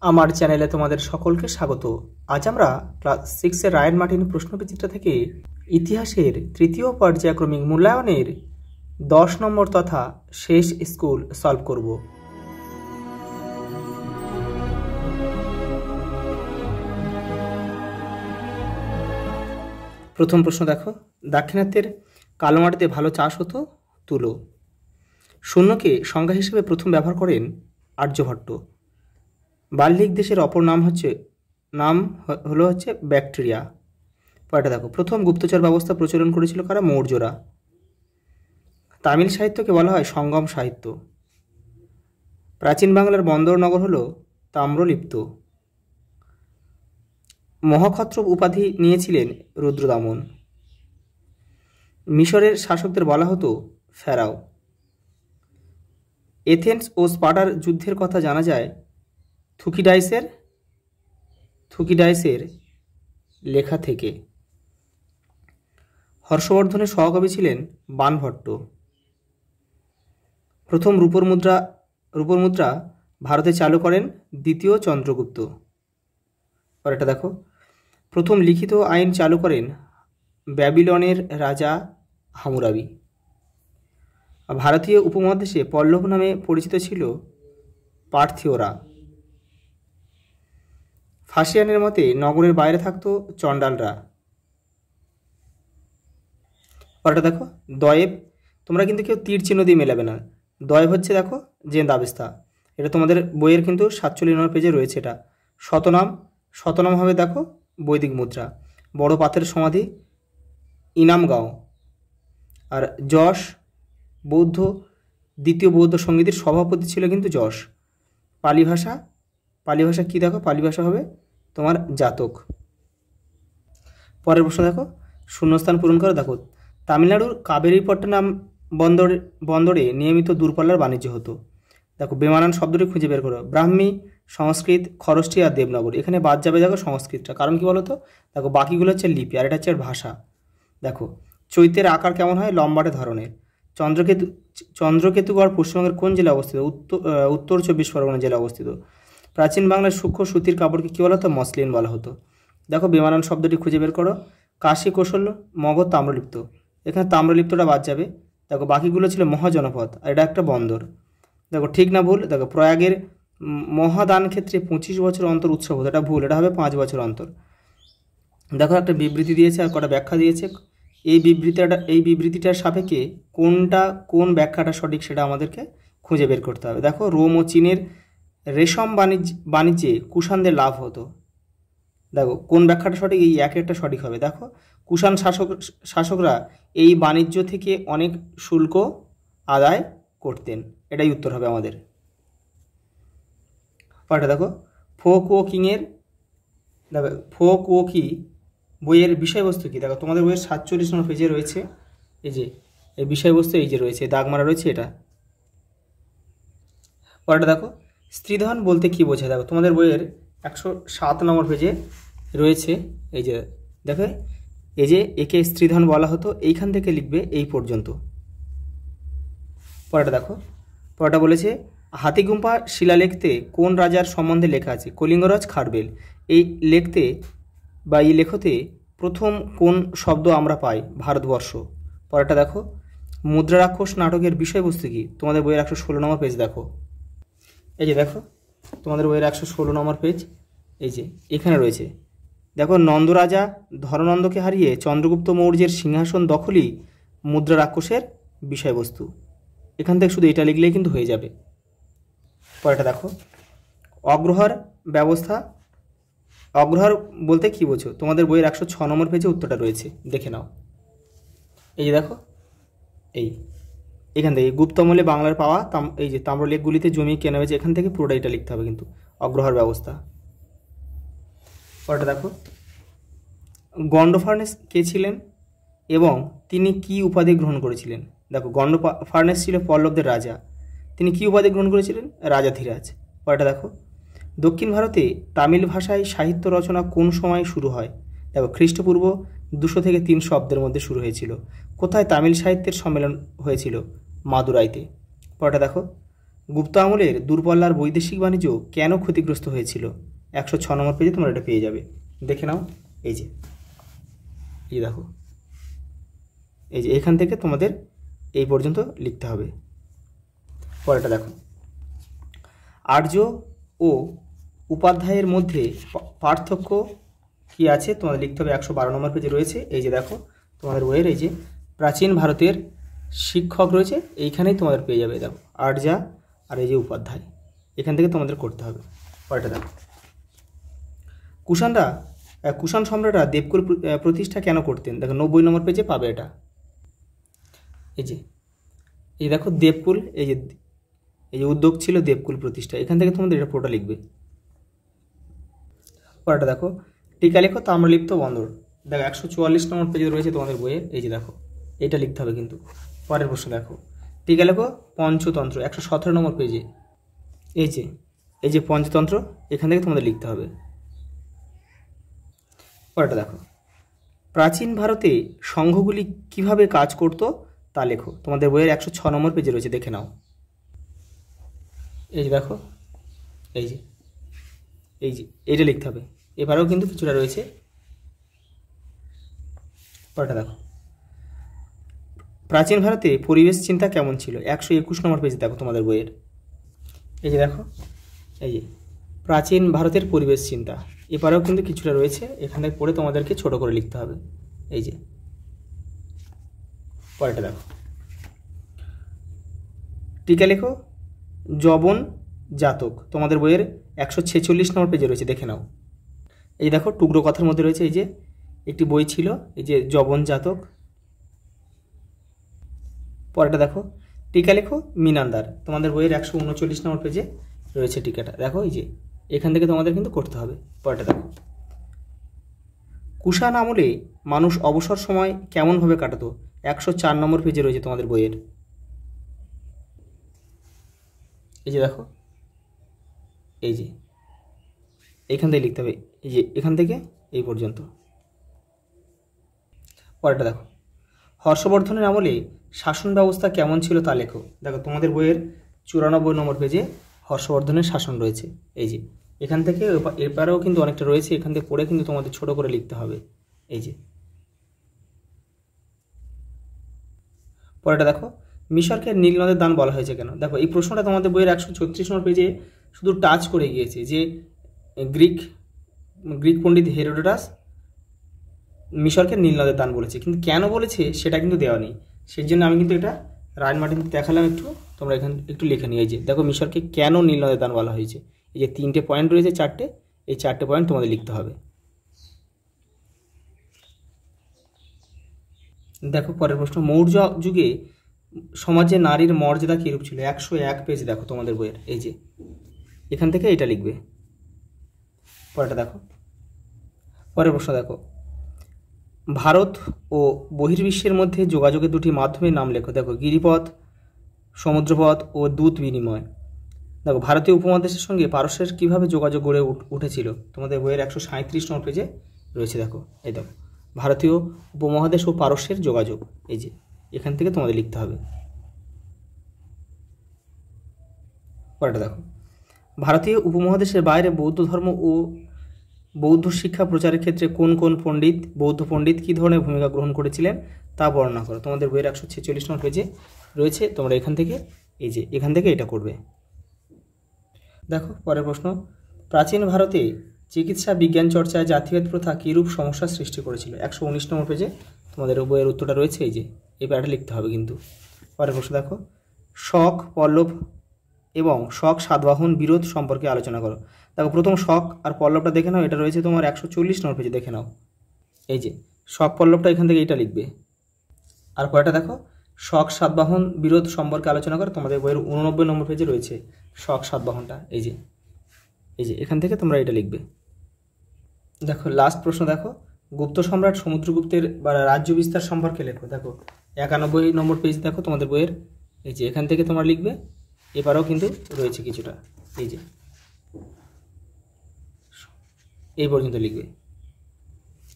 আমার চ্যানেলে তোমাদের সকলকে স্বাগত। আজ আমরা ক্লাস 6 এর রায়ন মার্টিন প্রশ্নবিচিত্রা থেকে ইতিহাসের তৃতীয় পর্যায়ক্রমিক মূল্যায়নের 10 নম্বর তথা শেষ স্কুল সলভ করব। প্রথম প্রশ্ন দেখো, দাক্ষিণাত্যের কালো মাটিতে ভালো চাষ হতো, তুলো। শূন্যকে সংজ্ঞা হিসেবে প্রথম ব্যবহার করেন আর্যভট্ট। বাল্লিক দেশের অপর নাম হলো ব্যাকটেরিয়া। পরেরটা দেখো, প্রথম গুপ্তচর ব্যবস্থা প্রচলন করেছিল কারা? মৌর্যরা। তামিল সাহিত্যকে বলা হয় সঙ্গম সাহিত্য। প্রাচীন বাংলার বন্দর নগর হলো তাম্রলিপ্ত। মহাক্ষত্রপ উপাধি নিয়েছিলেন রুদ্রদামন। মিশরের শাসকদের বলা হতো ফেরাও। এথেন্স ও স্পার্টার যুদ্ধের কথা জানা যায় থুকিডাইসের লেখা থেকে। হর্ষবর্ধনের সহকবি ছিলেন বাণভট্ট। প্রথম রূপোর মুদ্রা ভারতে চালু করেন দ্বিতীয় চন্দ্রগুপ্ত। পরেরটা দেখো, প্রথম লিখিত আইন চালু করেন ব্যাবিলনের রাজা হামুরাবি। ভারতীয় উপমহাদেশে পল্লব নামে পরিচিত ছিল পার্থীয়রা। ফাসিয়ানের মতে নগরের বাইরে থাকতো চণ্ডালরা। পরেরটা দেখো, দয়েব। তোমরা কিন্তু কেউ তীর চিহ্ন দিয়ে মেলাবে না। দয়েব হচ্ছে দেখো জেন্দ আবেস্তা। এটা তোমাদের বইয়ের কিন্তু 47 নম্বর পেজে রয়েছে। এটা শতনাম হবে দেখো বৈদিক মুদ্রা। বড় পাথরের সমাধি ইনামগাঁও। আর যশ দ্বিতীয় বৌদ্ধ সঙ্গীতের সভাপতি ছিল কিন্তু যশ। পালি ভাষা কি দেখো? পালি ভাষা হবে তোমার জাতক। পরের প্রশ্ন দেখো, শূন্যস্থান পূরণ করে দেখো, তামিলনাড়ুর কাবেরীপট্টনম বন্দরে নিয়মিত দূরপাল্লার বাণিজ্য হতো। দেখো বেমানান শব্দটি খুঁজে বের করো। ব্রাহ্মী, সংস্কৃত, খরষ্টি আর দেবনাগরী। এখানে বাদ যাবে দেখো সংস্কৃতটা। কারণ কি বলো তো? দেখো বাকিগুলো হচ্ছে লিপি আর এটা হচ্ছে ভাষা। দেখো চৈত্যের আকার কেমন হয়? লম্বাটে ধরনের। চন্দ্রকেতুগড় পশ্চিমবঙ্গের কোন জেলায় অবস্থিত? উত্তর 24 পরগনা জেলায় অবস্থিত। প্রাচীন বাংলার সূক্ষ্ম সুতির কাপড়কে কী বলা হতো? মসলিন বলা হতো। দেখো বেমানান শব্দটি খুঁজে বের করো। কাশী, কৌশল্য, মগধ, তাম্রলিপ্ত। এখানে তাম্রলিপ্তটা বাদ যাবে। দেখো বাকিগুলো ছিল মহাজনপদ আর এটা একটা বন্দর। দেখো ঠিক না ভুল? দেখো প্রয়াগের মহাদান ক্ষেত্রে 25 বছর অন্তর উৎসব হতো। এটা ভুল, এটা হবে 5 বছর অন্তর। দেখো একটা বিবৃতি দিয়েছে আর কটা ব্যাখ্যা দিয়েছে। এই বিবৃতিটার সাপেক্ষে কোন ব্যাখ্যাটা সঠিক সেটা আমাদেরকে খুঁজে বের করতে হবে। দেখো রোম ও চীনের রেশম বাণিজ্যে কুষাণদের লাভ হতো। দেখো কোন ব্যাখ্যাটা সঠিক? এই এক একটা সঠিক হবে। দেখো কুষাণ শাসকরা এই বাণিজ্য থেকে অনেক শুল্ক আদায় করতেন। এটাই উত্তর হবে আমাদের। পরেরটা দেখো, ফোক ও কি বইয়ের বিষয়বস্তু কি? দেখো তোমাদের বইয়ের 47 নম্বর পেজে রয়েছে। এই বিষয়বস্তু এই যে রয়েছে, দাগ মারা রয়েছে এটা। পরেরটা দেখো, স্ত্রীধন বলতে কি বোঝায়? দেখো তোমাদের বইয়ের 107 নম্বর পেজে রয়েছে। এই যে দেখো, এই যে একে স্ত্রীধন বলা হতো। এইখান থেকে লিখবে এই পর্যন্ত। পরেরটা দেখো, পরেরটা বলেছে হাতিগুম্পা শিলালেখতে কোন রাজার সম্বন্ধে লেখা আছে? কলিঙ্গরাজ খারবেল। এই লেখতে প্রথম কোন শব্দ আমরা পাই? ভারতবর্ষ। পরেরটা দেখো, মুদ্রা রাক্ষস নাটকের বিষয়বস্তু কি? তোমাদের বইয়ের 116 নম্বর পেজ দেখো। এই যে দেখো তোমাদের বইয়ের 116 নম্বর পেজ এই যে এখানে রয়েছে। দেখো নন্দরাজা ধরনন্দকে হারিয়ে চন্দ্রগুপ্ত মৌর্যের সিংহাসন দখলই মুদ্রা রাক্ষসের বিষয়বস্তু। এখান থেকে শুধু এটা লিখলেই কিন্তু হয়ে যাবে। পরেরটা দেখো, অগ্রহার বলতে কি বোঝো? তোমাদের বইয়ের 106 নম্বর পেজে উত্তরটা রয়েছে, দেখে নাও। এই যে দেখো এখান থেকে গুপ্তমূল্যে বাংলার পাওয়া এই যে তাম্রলেখগুলিতে জমি কেনা হয়েছে, এখান থেকে পুরোটা এটা লিখতে হবে কিন্তু অগ্রহার ব্যবস্থা। পরেরটা দেখো, গন্ডফার্নেস কে ছিলেন এবং তিনি কি উপাধি গ্রহণ করেছিলেন? দেখো গন্ডফার্নেস ছিল পল্লবদের রাজা। তিনি কি উপাধি গ্রহণ করেছিলেন? রাজাধিরাজ। পরেরটা দেখো, দক্ষিণ ভারতে তামিল ভাষায় সাহিত্য রচনা কোন সময় শুরু হয়? দেখো খ্রিস্টপূর্ব 200 থেকে 300 অব্দের মধ্যে শুরু হয়েছিল। কোথায় তামিল সাহিত্যের সম্মেলন হয়েছিল? মাদুরাইতে। পরেরটা দেখো, গুপ্ত আমলের দূরপাল্লার বৈদেশিক বাণিজ্য কেন ক্ষতিগ্রস্ত হয়েছিল? 106 নম্বর পেজে তোমরা এটা পেয়ে যাবে, দেখে নাও। এই যে দেখো, এই যে এখান থেকে তোমাদের এই পর্যন্ত লিখতে হবে। পরেরটা দেখো, আর্য ও উপাধ্যায়ের মধ্যে পার্থক্য কি আছে তোমাদের লিখতে হবে। 112 নম্বর পেজে রয়েছে। এই যে দেখো তোমাদের বইয়ের এই যে প্রাচীন ভারতের শিক্ষক রয়েছে, এইখানেই তোমাদের পেয়ে যাবে। দেখো আর্যা আর এই যে উপাধ্যায়, এখান থেকে তোমাদের করতে হবে। পরেরটা দেখো, কুষাণ সম্রাটরা দেবকুল প্রতিষ্ঠা কেন করতেন? দেখো 90 নম্বর পেজে পাবে এটা। এই দেখো দেবকুল, এই যে উদ্যোগ ছিল দেবকুল প্রতিষ্ঠা, এখান থেকে তোমাদের এটা পুরোটা লিখবে। পরেরটা দেখো, টিকা লেখো তাম্রলিপ্ত বন্দর। দেখো 144 নম্বর পেজে রয়েছে তোমাদের বইয়ে। এই যে দেখো এটা লিখতে হবে কিন্তু। পরের প্রশ্ন দেখো, টিকা লেখো পঞ্চতন্ত্র, 117 নম্বর পেজে। এই যে পঞ্চতন্ত্র, এখান থেকে তোমাদের লিখতে হবে। পরেরটা দেখো, প্রাচীন ভারতে সংঘগুলি কিভাবে কাজ করতো তা লেখো। তোমাদের বইয়ের 106 নম্বর পেজে রয়েছে, দেখে নাও। এই যে দেখো, এই যে এইটা লিখতে হবে। এবারেও কিন্তু কিছুটা রয়েছে। পরেরটা দেখো, প্রাচীন ভারতে পরিবেশ চিন্তা কেমন ছিল? 121 নম্বর পেজে দেখো তোমাদের বইয়ের। এই যে দেখো, এই যে প্রাচীন ভারতের পরিবেশ চিন্তা, এবারেও কিন্তু কিছুটা রয়েছে, এখানে পড়ে তোমাদেরকে ছোট করে লিখতে হবে। এই যে পরেরটা দেখো, টিকা লেখো যবন জাতক, তোমাদের বইয়ের 146 নম্বর পেজে রয়েছে, দেখে নাও। এই দেখো টুকরো কথার মধ্যে রয়েছে, এই যে একটি বই ছিল, এই যে যবন জাতক। পরেরটা দেখো, টিকা লেখো মিনান্দার, তোমাদের বইয়ের 139 নম্বর পেজে রয়েছে টিকাটা। দেখো এই যে এখান থেকে তোমাদের কিন্তু করতে হবে। পরেরটা দেখো, কুষাণ আমলে মানুষ অবসর সময় কেমনভাবে কাটাতো? 104 নম্বর পেজে রয়েছে তোমাদের বইয়ের। এই যে দেখো, এই যে এখান থেকে লিখতে হবে, এই যে এখান থেকে এই পর্যন্ত। পরেরটা দেখো, হর্ষবর্ধনের আমলে শাসন ব্যবস্থা কেমন ছিল তা লেখো। দেখো তোমাদের বইয়ের 94 নম্বর পেজে হর্ষবর্ধনের শাসন রয়েছে। এই যে এখান থেকে এরপরেও কিন্তু অনেকটা রয়েছে, এখান থেকে পড়ে কিন্তু তোমাদের ছোট করে লিখতে হবে। এই যে পরেরটা দেখো, মিশরকে নীল নদের দান বলা হয়েছে কেন? দেখো এই প্রশ্নটা তোমাদের বইয়ের 136 নম্বর পেজে শুধু টাচ করে গিয়েছে, যে গ্রিক পণ্ডিত হেরোডোটাস মিশরকে নীল নদের দান বলেছে, কিন্তু কেন বলেছে সেটা কিন্তু দেওয়া নেই। সেই জন্য আমি কিন্তু এটা রাইন মার্টিন দেখালাম একটু, তোমরা এখানে একটু লিখে নিয়ে। এই যে দেখো মিশরকে কেন নীল নদের দান বলা হয়েছে, এই যে 3টে পয়েন্ট রয়েছে, 4টে, এই 4টে পয়েন্ট তোমাদের লিখতে হবে। দেখো পরের প্রশ্ন, মৌর্য যুগে সমাজে নারীর মর্যাদা কীরূপ ছিল? 101 পেজ দেখো তোমাদের বইয়ের। এই যে এখান থেকে এটা লিখবে। পরেরটা দেখো, পরের প্রশ্ন দেখো, ভারত ও বহির্বিশ্বের মধ্যে যোগাযোগের দুটি মাধ্যমের নাম লেখো। দেখো গিরিপথ, সমুদ্রপথ ও দূত বিনিময়। দেখো ভারতীয় উপমহাদেশের সঙ্গে পারস্যের কীভাবে যোগাযোগ গড়ে উঠেছিল? তোমাদের বইয়ের 137 নম্বর পেজে রয়েছে। দেখো এই দেখো ভারতীয় উপমহাদেশ ও পারস্যের যোগাযোগ, এই যে এখান থেকে তোমাদের লিখতে হবে। পরেরটা দেখো, ভারতীয় উপমহাদেশের বাইরে বৌদ্ধ ধর্ম ও বৌদ্ধ শিক্ষা প্রচারের ক্ষেত্রে কোন কোন বৌদ্ধ পণ্ডিত কী ধরনের ভূমিকা গ্রহণ করেছিলেন তা বর্ণনা করো। তোমাদের বইয়ের 146 নম্বর পেজে রয়েছে, তোমরা এখান থেকে এই যে এখান থেকে এটা করবে। দেখো পরের প্রশ্ন, প্রাচীন ভারতে চিকিৎসা বিজ্ঞান চর্চায় জাতিভেদ প্রথা কীরূপ সমস্যার সৃষ্টি করেছিল? 119 নম্বর পেজে তোমাদের বইয়ের উত্তরটা রয়েছে। এই যে এই প্যারাটা লিখতে হবে কিন্তু। পরের প্রশ্ন দেখো, শক, পল্লব এবং শক সাতবাহন বিরোধ সম্পর্কে আলোচনা করো। দেখো প্রথম শক আর পল্লবটা দেখে নাও, এটা রয়েছে তোমার 140 নম্বর পেজে, দেখে নাও। এই যে শক পল্লবটা এখান থেকে এইটা লিখবে। আর পরেরটা দেখো, শক সাতবাহন বিরোধ সম্পর্কে আলোচনা করো, তোমাদের বইয়ের 89 নম্বর পেজে রয়েছে শক সাতবাহনটা। এই যে এখান থেকে তোমরা এটা লিখবে। দেখো লাস্ট প্রশ্ন দেখো, গুপ্ত সম্রাট সমুদ্রগুপ্তের বা রাজ্য বিস্তার সম্পর্কে লেখো। দেখো 91 নম্বর পেজ দেখো তোমাদের বইয়ের। এই যে এখান থেকে তোমরা লিখবে। এবারেও কিন্তু রয়েছে কিছুটা, এই যে এই পর্যন্ত লিখবে।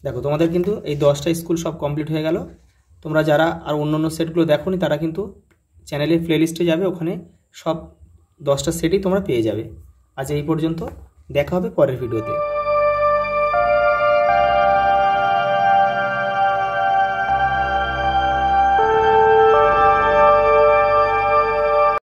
দেখো তোমাদের কিন্তু এই 10টা স্কুল সব কমপ্লিট হয়ে গেল। তোমরা যারা আর অন্য সেটগুলো দেখোনি তারা কিন্তু চ্যানেলের প্লেলিস্টে যাবে, ওখানে সব 10টা সেটই তোমরা পেয়ে যাবে। আজ এই পর্যন্ত, দেখা হবে পরের ভিডিওতে।